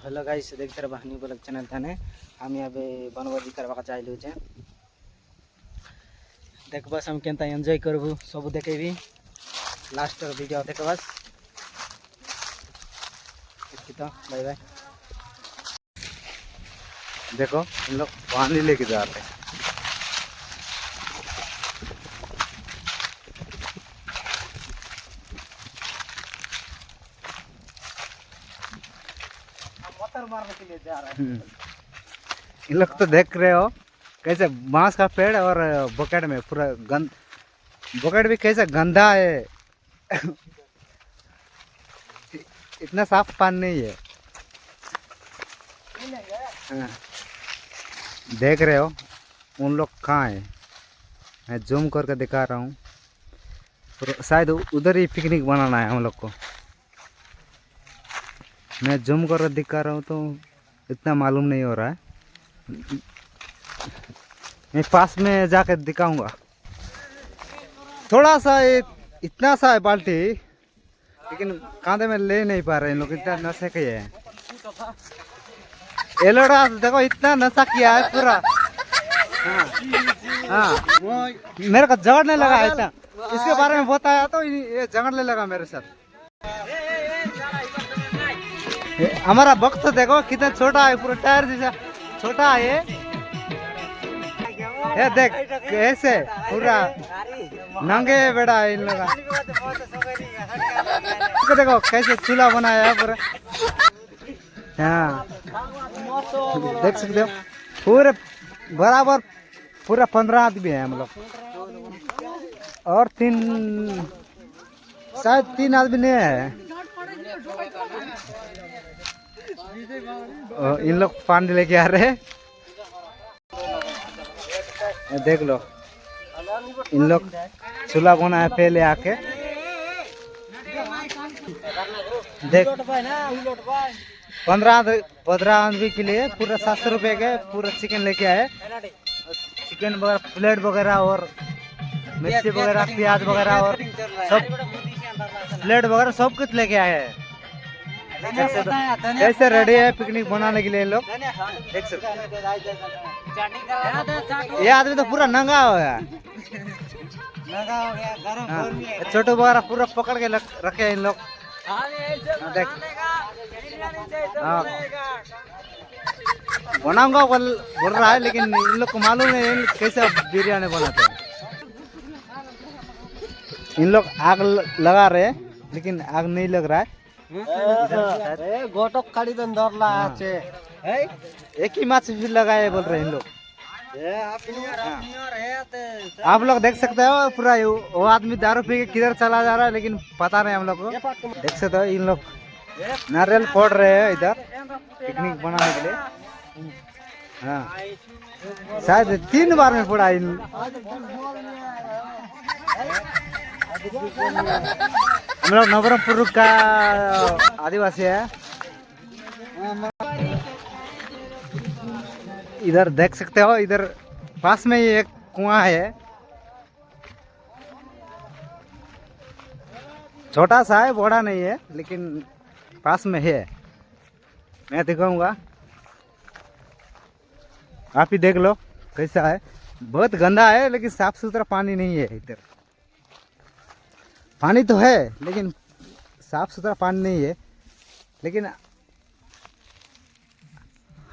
Hello guys देखते रह new blog channel थाने हम यहाँ बनभोजी करवा चाहलु देख बस हम केनता एंजॉय करबू सब देखेबी लास्ट वीडियो देख बस तो बाय बाय। देखो हम लोग पानी लेके जा रहे हैं। मारने के लिए जा रहे हैं। इन लोग तो देख रहे हो कैसे बांस का पेड़ और बकेट में पूरा बकेट भी कैसे गंदा है। इतना साफ पानी नहीं है। हाँ। देख रहे हो उन लोग कहाँ है, मैं जूम करके दिखा रहा हूँ। शायद उधर ही पिकनिक बनाना है हम लोग को। मैं जूम कर दिखा रहा हूँ तो इतना मालूम नहीं हो रहा है। मैं पास में जाकर दिखाऊंगा। थोड़ा सा इतना सा है बाल्टी, लेकिन कांधे में ले नहीं पा रहे हैं लोग, इतना नशे के हैं। ये लोड़ा देखो इतना नशा किया है पूरा। हाँ मेरे को जगड़ने लगा इतना, इसके बारे में बताया तो ये जगड़ने लगा मेरे साथ। हमारा वक्त तो देखो कितना छोटा है, पूरा टायर जैसा छोटा है ये देख कैसे पूरा नंगे बेड़ा है इन लोग। देखो कैसे चूल्हा बनाया है पूरा। हाँ देख सकते हो पूरे बराबर पूरा 15 आदमी है हम लोग, और शायद 3 आदमी नहीं है। इन लोग पानी लेके आ रहे हैं। देख लो इन लोग चूल्हा बना है पहले आके। देख 15 आदमी के लिए पूरा 700 रुपये के पूरा चिकन लेके आए। चिकन वगैरह प्लेट वगैरह और मिर्ची वगैरह प्याज वगैरह और सब प्लेट वगैरह सब कुछ लेके आए हैं। कैसे रेडी है पिकनिक बनाने के लिए लोग देख सकते। ये आदमी तो पूरा नंगा हो गया, छोटू वगैरह पूरा पकड़ के रखे हैं इन लोग। देख बनाऊंगा बोल रहा है, लेकिन इन लोग को मालूम नहीं कैसे बिरयानी बनाते हैं। इन लोग आग लगा रहे हैं, लेकिन आग नहीं लग रहा है। गोटक खाड़ी एक ही माछ भी लगाए बोल रहे हैं इन लोग। आप लोग देख सकते हो पूरा वो आदमी दारू पी के किधर चला जा रहा है, लेकिन पता नहीं हम लोग को। देख सकते हो इन लोग नारियल फोड़ रहे हैं इधर पिकनिक बनाने के लिए। हाँ शायद 3 बार में फोड़ा इन। हम लोग नवरंगपुर का आदिवासी है। इधर देख सकते हो, इधर पास में ही एक कुआं है, छोटा सा है बड़ा नहीं है, लेकिन पास में है। मैं दिखाऊंगा, आप ही देख लो कैसा है। बहुत गंदा है, लेकिन साफ सुथरा पानी नहीं है इधर। पानी तो है लेकिन साफ सुथरा पानी नहीं है, लेकिन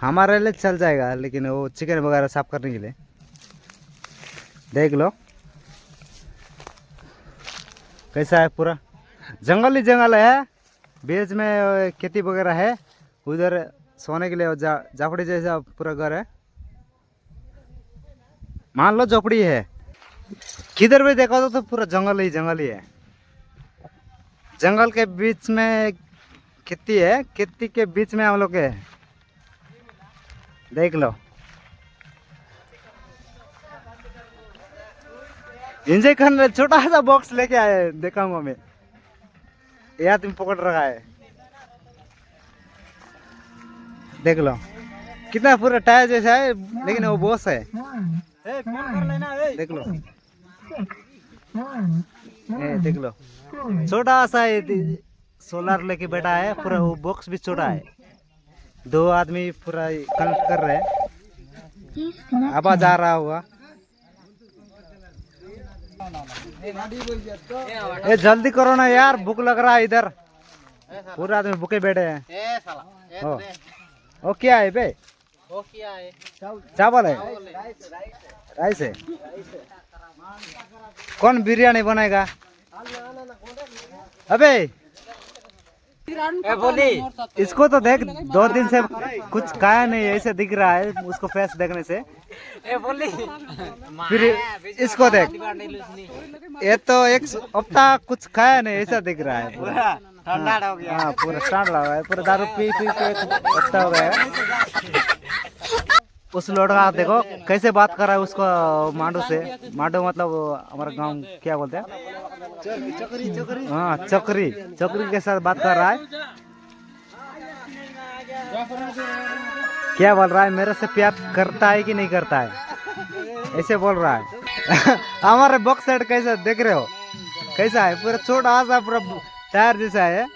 हमारे लिए चल जाएगा। लेकिन वो चिकन वगैरह साफ करने के लिए देख लो कैसा है। पूरा जंगल ही जंगल है, बीच में खेती वगैरह है। उधर सोने के लिए झोपड़ी जैसा पूरा घर है, मान लो झोपड़ी है। किधर भी देखो तो पूरा जंगल ही है। जंगल के बीच में खेती है, खेती के बीच में हम लोग है। देख लो एंजॉय करने छोटा सा बॉक्स लेके आए, दिखाऊंगा मैं। ये आदमी पकड़ रखा है, देख लो कितना पूरा टायर जैसा है, लेकिन वो बॉस है। देख लो देख लो छोटा सा सोलर लेके बैठा है, पूरा वो बॉक्स भी छोटा है। 2 आदमी पूरा कनेक्ट कर रहे हैं। आवाज आ रहा होगा। ये जल्दी करो ना यार, भूख लग रहा है इधर। पूरा आदमी भूखे बैठे हैं। ओ क्या है बे? चावल है, राइस है। कौन बिरयानी बनाएगा? अबे बोली इसको तो देख, 2 दिन से कुछ खाया नहीं, ऐसे दिख रहा है उसको फेस देखने से। बोली फिर इसको देख, ये तो 1 हफ्ता कुछ खाया नहीं, ऐसा दिख रहा है पूरा। ठंडा हो गया। हाँ पूरा स्टार्ट लगा है, पूरा दारू पी पी के अच्छा हो गया है। उस लड़का देखो कैसे बात कर रहा है उसको मांडू से। मांडू मतलब हमारा गांव क्या बोलते हैं? चकरी। हाँ चकरी, चकरी के साथ बात कर रहा है। क्या बोल रहा है? मेरे से प्यार करता है कि नहीं करता है, ऐसे बोल रहा है। हमारे बॉक्स सेट कैसा देख रहे हो? कैसा है? पूरा छोटा सा, पूरा टायर जैसा है।